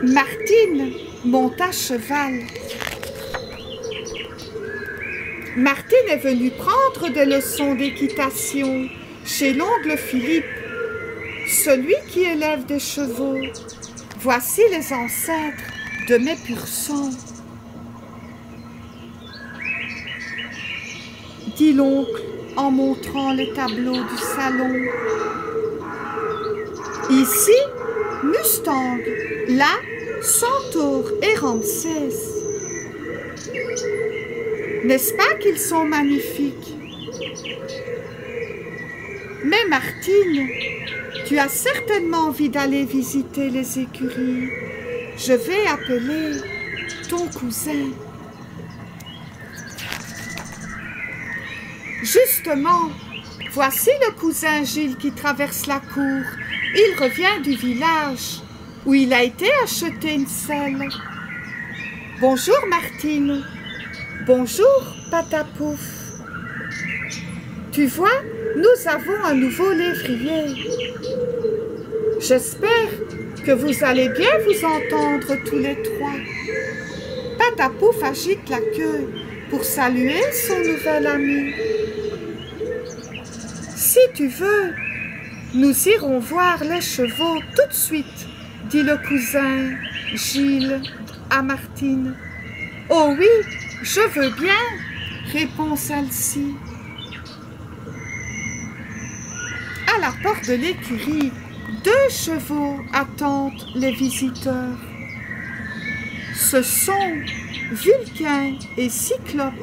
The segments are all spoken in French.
Martine monte à cheval. Martine est venue prendre des leçons d'équitation chez l'oncle Philippe, celui qui élève des chevaux. Voici les ancêtres de mes pur sang. Dit l'oncle en montrant le tableau du salon. Ici, Mustang, là, Centaure et Ramsès. N'est-ce pas qu'ils sont magnifiques? Mais Martine, tu as certainement envie d'aller visiter les écuries. Je vais appeler ton cousin. Justement, voici le cousin Gilles qui traverse la cour. Il revient du village où il a été acheter une selle. Bonjour Martine. Bonjour Patapouf. Tu vois, nous avons un nouveau lévrier. J'espère que vous allez bien vous entendre tous les trois. Patapouf agite la queue pour saluer son nouvel ami. Si tu veux, nous irons voir les chevaux tout de suite, dit le cousin Gilles à Martine. Oh oui, je veux bien, répond celle-ci. À la porte de l'écurie, 2 chevaux attendent les visiteurs. Ce sont Vulcain et Cyclope.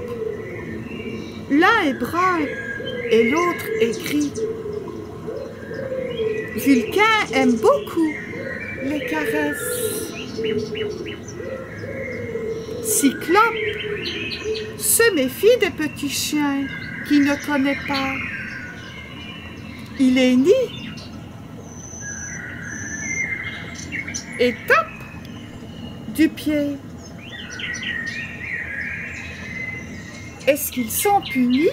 L'un est brun et l'autre est gris. Vulcain aime beaucoup les caresses. Cyclope se méfie des petits chiens qu'il ne connaît pas. Il hennit et tape du pied. Est-ce qu'ils sont punis?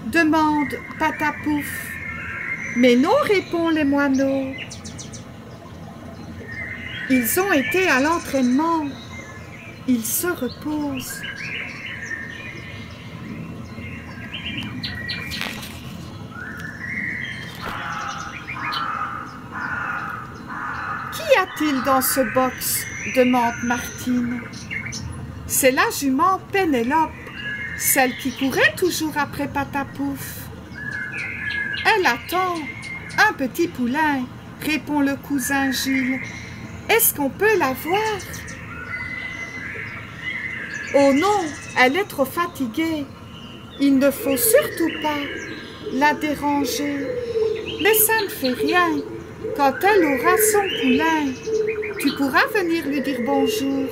Demande Patapouf. Mais non, répond les moineaux. Ils ont été à l'entraînement. Ils se reposent. Qu'y a-t-il dans ce box? Demande Martine. C'est la jument Pénélope, celle qui courait toujours après Patapouf. Elle attend un petit poulain, répond le cousin Gilles. Est-ce qu'on peut la voir? Oh non, elle est trop fatiguée. Il ne faut surtout pas la déranger. Mais ça ne fait rien. Quand elle aura son poulain, tu pourras venir lui dire bonjour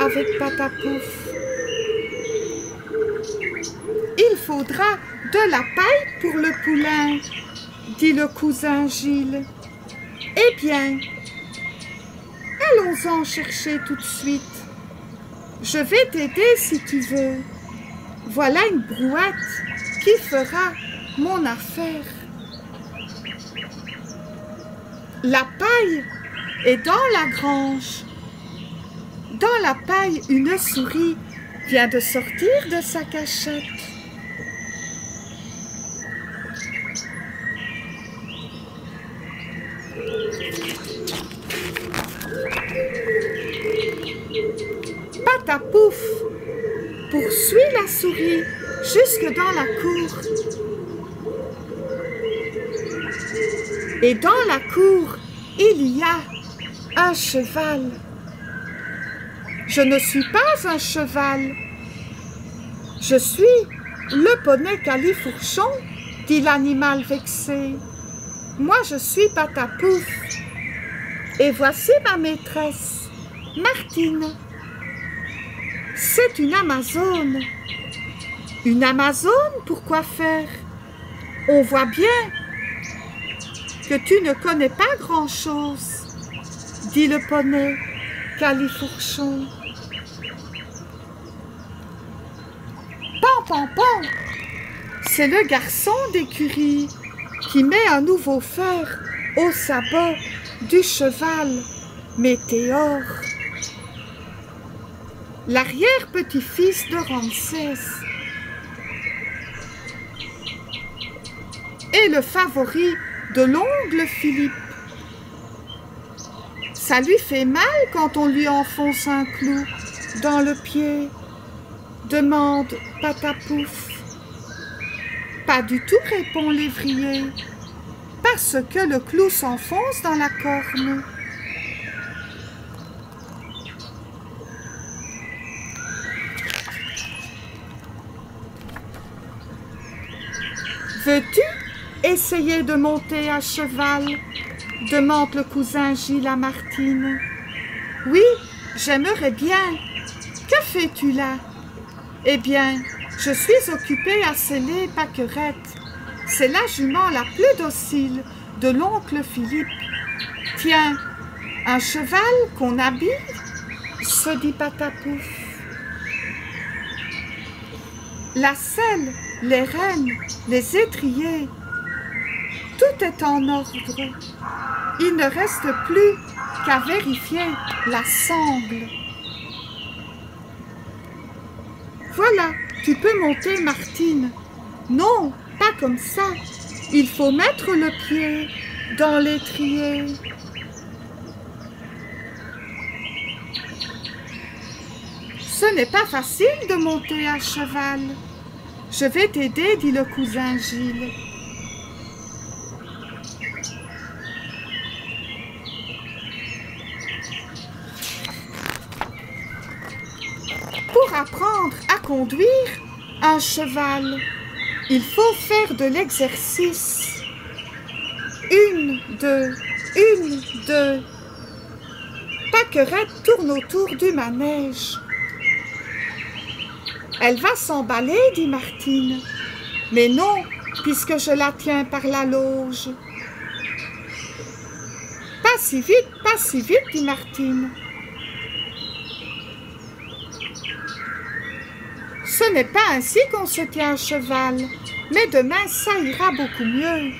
avec Patapouf. Il faudra de la paille pour le poulain, dit le cousin Gilles. Eh bien, allons-en chercher tout de suite. Je vais t'aider si tu veux. Voilà une brouette qui fera mon affaire. La paille est dans la grange. Dans la paille, une souris vient de sortir de sa cachette. Patapouf poursuit la souris jusque dans la cour. Et dans la cour, il y a un cheval. Je ne suis pas un cheval. Je suis le poney Califourchon, dit l'animal vexé. Moi, je suis Patapouf. Et voici ma maîtresse, Martine. C'est une Amazone. Une Amazone, pourquoi faire? On voit bien que tu ne connais pas grand-chose, dit le poney Califourchon. Pan, pan, pan, c'est le garçon d'écurie qui met un nouveau fer au sabot du cheval Météore, l'arrière-petit-fils de Ramsès, et le favori de l'oncle Philippe. Ça lui fait mal quand on lui enfonce un clou dans le pied, demande Patapouf. Pas du tout, répond l'évrier, parce que le clou s'enfonce dans la corne. Veux-tu essayer de monter à cheval? Demande le cousin Gilles à Martine. Oui, j'aimerais bien. Que fais-tu là? Eh bien, je suis occupée à seller Pâquerette. C'est la jument la plus docile de l'oncle Philippe. Tiens, un cheval qu'on habille? Se dit Patapouf. La selle, les rênes, les étriers, tout est en ordre. Il ne reste plus qu'à vérifier la sangle. Voilà, tu peux monter, Martine. Non, pas comme ça. Il faut mettre le pied dans l'étrier. Ce n'est pas facile de monter à cheval. Je vais t'aider, dit le cousin Gilles. Pour apprendre à conduire un cheval, il faut faire de l'exercice. 1, 2, 1, 2. Pâquerette tourne autour du manège. Elle va s'emballer, dit Martine. Mais non, puisque je la tiens par la loge. Pas si vite, dit Martine. Ce n'est pas ainsi qu'on se tient un cheval, mais demain ça ira beaucoup mieux.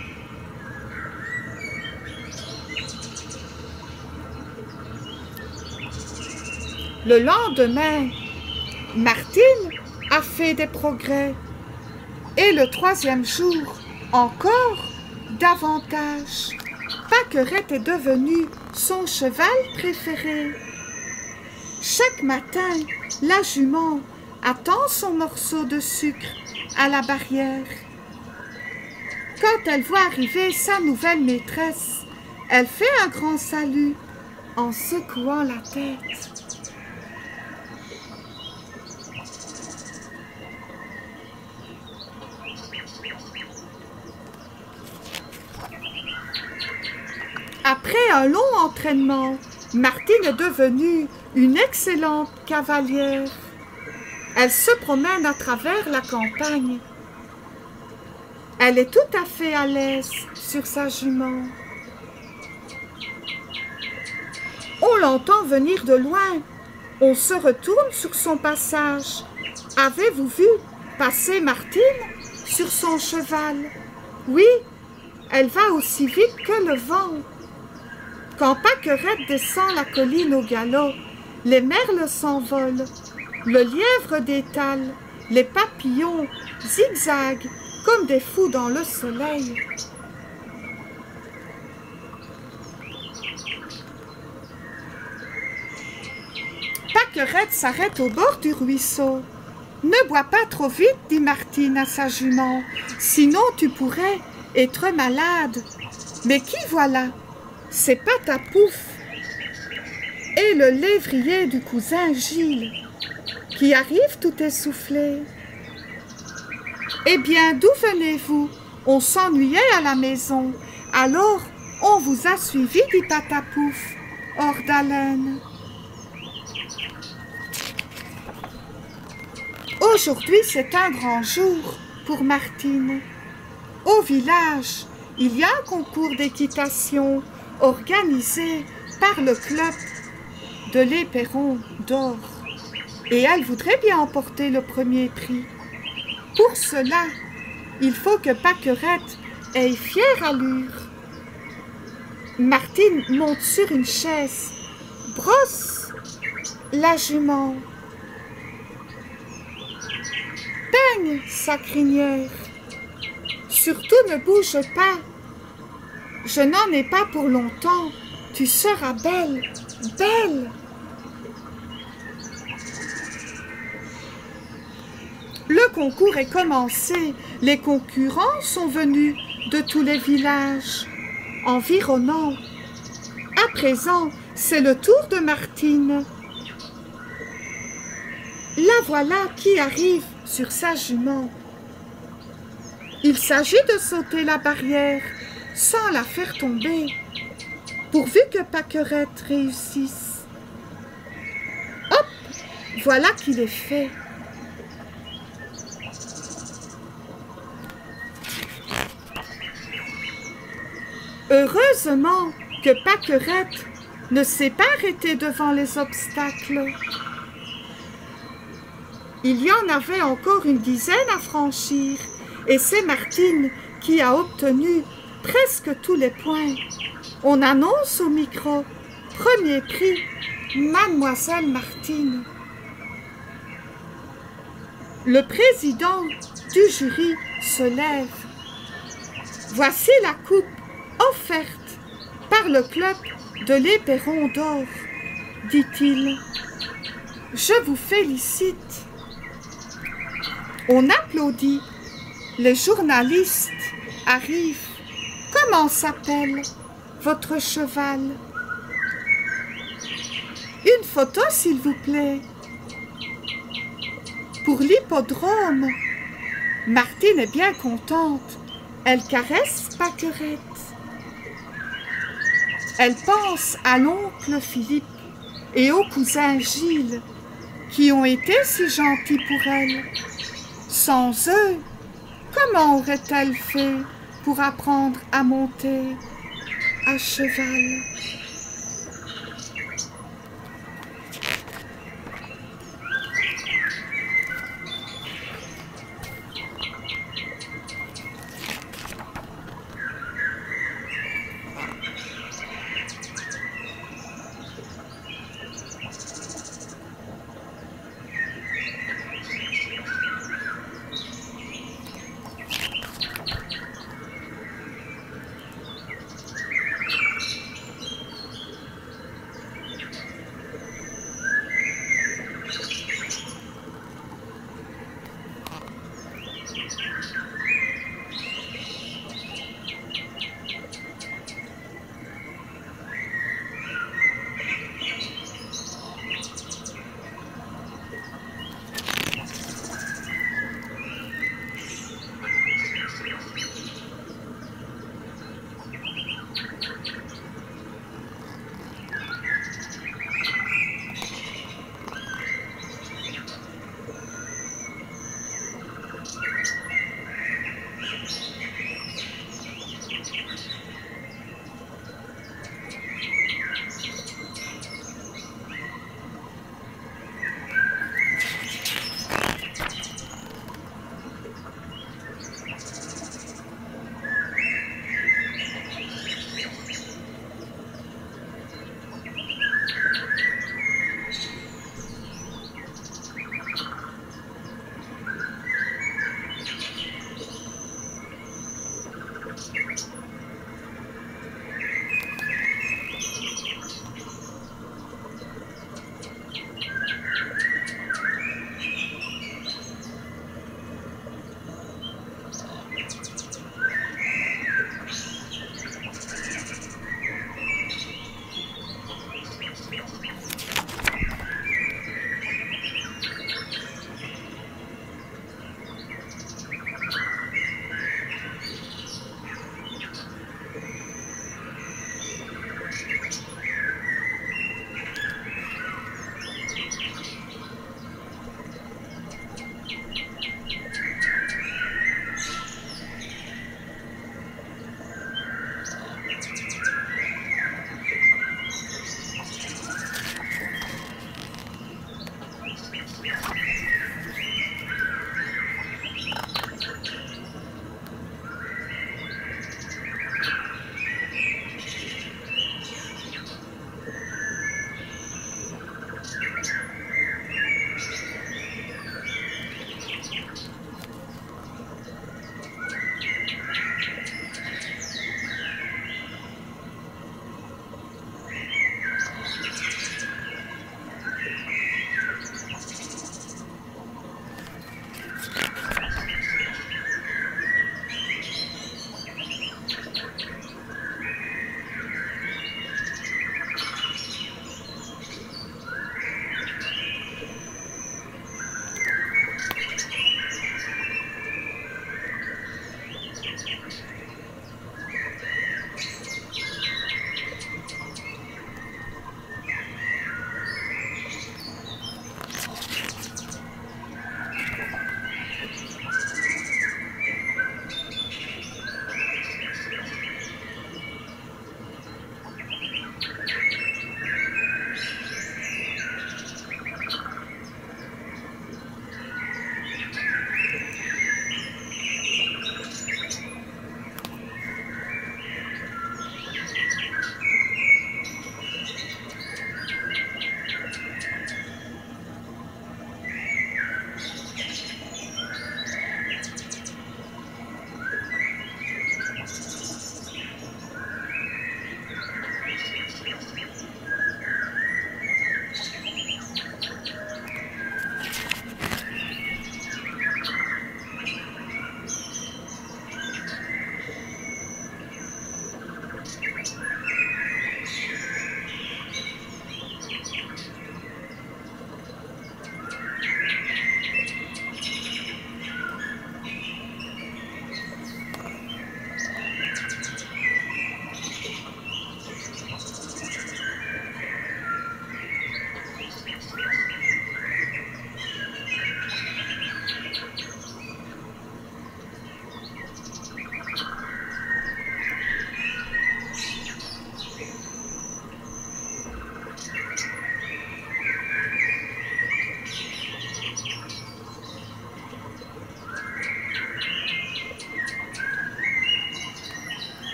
Le lendemain, Martine a fait des progrès, et le 3e jour, encore davantage. Pâquerette est devenue son cheval préféré. Chaque matin, la jument attend son morceau de sucre à la barrière. Quand elle voit arriver sa nouvelle maîtresse, elle fait un grand salut en secouant la tête. Après un long entraînement, Martine est devenue une excellente cavalière. Elle se promène à travers la campagne. Elle est tout à fait à l'aise sur sa jument. On l'entend venir de loin. On se retourne sur son passage. Avez-vous vu passer Martine sur son cheval? Oui, elle va aussi vite que le vent. Quand Pâquerette descend la colline au galop, les merles s'envolent, le lièvre détale, les papillons zigzaguent comme des fous dans le soleil. Pâquerette s'arrête au bord du ruisseau. « Ne bois pas trop vite, dit Martine à sa jument, sinon tu pourrais être malade. » Mais qui voilà? C'est Patapouf et le lévrier du cousin Gilles, qui arrive tout essoufflé. « Eh bien, d'où venez-vous? On s'ennuyait à la maison, alors on vous a suivi, dit Patapouf, hors d'haleine. Aujourd'hui, c'est un grand jour pour Martine. Au village, il y a un concours d'équitation organisé par le club de l'Éperon d'Or. Et elle voudrait bien emporter le premier prix. Pour cela, il faut que Pâquerette ait fière allure. Martine monte sur une chaise brosse la jument, peigne sa crinière. Surtout ne bouge pas, je n'en ai pas pour longtemps, tu seras belle, belle. Le concours est commencé, les concurrents sont venus de tous les villages environnants. À présent, c'est le tour de Martine. La voilà qui arrive sur sa jument. Il s'agit de sauter la barrière sans la faire tomber, pourvu que Pâquerette réussisse. Hop, voilà qu'il est fait. Heureusement que Pâquerette ne s'est pas arrêtée devant les obstacles. Il y en avait encore une dizaine à franchir, et c'est Martine qui a obtenu presque tous les points. On annonce au micro, premier prix, Mademoiselle Martine. Le président du jury se lève. Voici la coupe offerte par le club de l'Éperon d'Or, dit-il. Je vous félicite. On applaudit. Les journalistes arrivent. Comment s'appelle votre cheval? Une photo, s'il vous plaît. Pour l'hippodrome. Martine est bien contente. Elle caresse Pâquerette. Elle pense à l'oncle Philippe et au cousin Gilles, qui ont été si gentils pour elle. Sans eux, comment aurait-elle fait pour apprendre à monter à cheval?